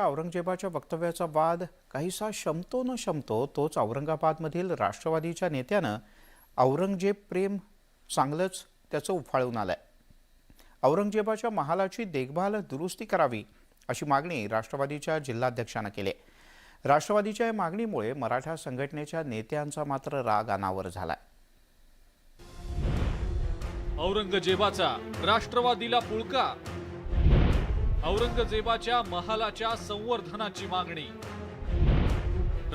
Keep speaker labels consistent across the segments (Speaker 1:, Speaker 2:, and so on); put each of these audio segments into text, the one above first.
Speaker 1: औरंगजेबाच्या वक्तव्याचा वाद काहीसा शमतो न शमतो तोच औरंगाबादमधील राष्ट्रवादीच्या नेत्यानं औरंगजेब प्रेम चांगलंच त्याचं उफाळून आलंय। औरंगजेबाच्या महालाची देखभाल दुरुस्ती करावी अशी मागणी राष्ट्रवादीच्या जिल्हाध्यक्षांनी केली। राष्ट्रवादीच्या या मागणीमुळे मराठा संघटनेच्या नेत्यांचा मात्र राग अनावर झालाय।
Speaker 2: औरंगजेबाचा राष्ट्रवादीला पुळका, औरंगजेबाच्या महालाच्या संवर्धनाची मागणी,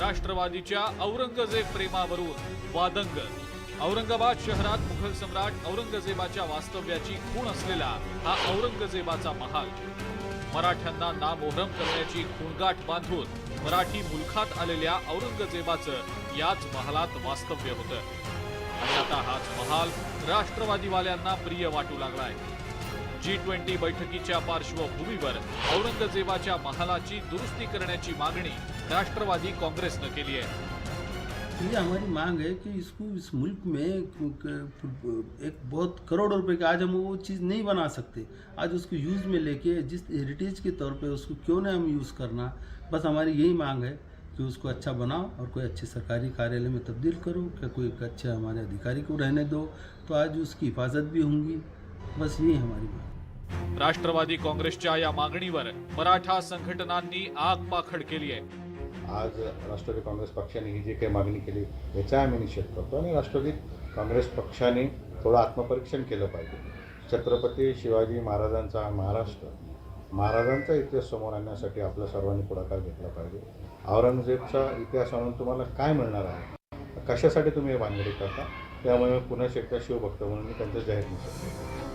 Speaker 2: राष्ट्रवादीच्या औरंगजेब प्रेमावरून वादंग। औरंगाबाद शहरात मुघल सम्राट औरंगजेबाच्या वास्तव्याची खूण असलेला हा औरंगजेबाचा महाल मराठ्यांना नामोहरम करण्याची खूणगाठ बांधून मराठी मुलखात आलेल्या औरंगजेबाचं याच महालात वास्तव्य होतं आणि आता हाच महाल राष्ट्रवादीवाल्यांना प्रिय वाटू लागलाय। G20 बैठकीच्या पार्श्वभूमीवर औरंगजेबाच्या महालाची दुरुस्ती करण्याची मागणी राष्ट्रवादी काँग्रेसने केली आहे।
Speaker 3: ये हमारी मांग है कि इसको इस मुल्क में एक बहुत करोड़ों रुपए का आज हम वो चीज़ नहीं बना सकते। आज उसको यूज़ में लेके जिस हेरिटेज के तौर पे उसको क्यों ना हम यूज़ करना, बस हमारी यही मांग है कि उसको अच्छा बनाओ और कोई अच्छे सरकारी कार्यालय में तब्दील करो, क्या कोई एक अच्छे हमारे अधिकारी को रहने दो, तो आज उसकी हिफाजत भी होंगी। बस यही हमारी मांग।
Speaker 2: राष्ट्रवादी काँग्रेसच्या या मागणीवर मराठा संघटनांनी आगपाखड केली आहे।
Speaker 4: आज राष्ट्रवादी काँग्रेस पक्षाने ही जी काही मागणी केली याचा आम्ही निषेध करतो आणि राष्ट्रवादी काँग्रेस पक्षाने थोडं आत्मपरीक्षण केलं पाहिजे। छत्रपती शिवाजी महाराजांचा महाराजांचा इतिहास समोर आणण्यासाठी आपल्या सर्वांनी पुढाकार घेतला पाहिजे। औरंगजेबचा इतिहास आणून तुम्हाला काय मिळणार आहे, कशासाठी तुम्ही हे भानगडी करता, त्यामुळे पुन्हा एकदा शिवभक्त म्हणून मी त्यांचं जाहीर निषेध करतो।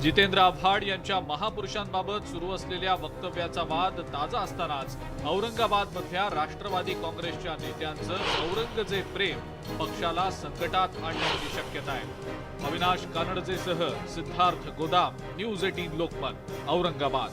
Speaker 2: जितेंद्र आव्हाड यांच्या महापुरुषांबाबत सुरू असलेल्या वक्तव्याचा वाद ताजा असतानाच औरंगाबादमधल्या राष्ट्रवादी काँग्रेसच्या नेत्यांचं औरंगजेब प्रेम पक्षाला संकटात आणण्याची शक्यता आहे। अविनाश कानडजेसह सिद्धार्थ गोदाम, न्यूज 18 लोकमत, औरंगाबाद।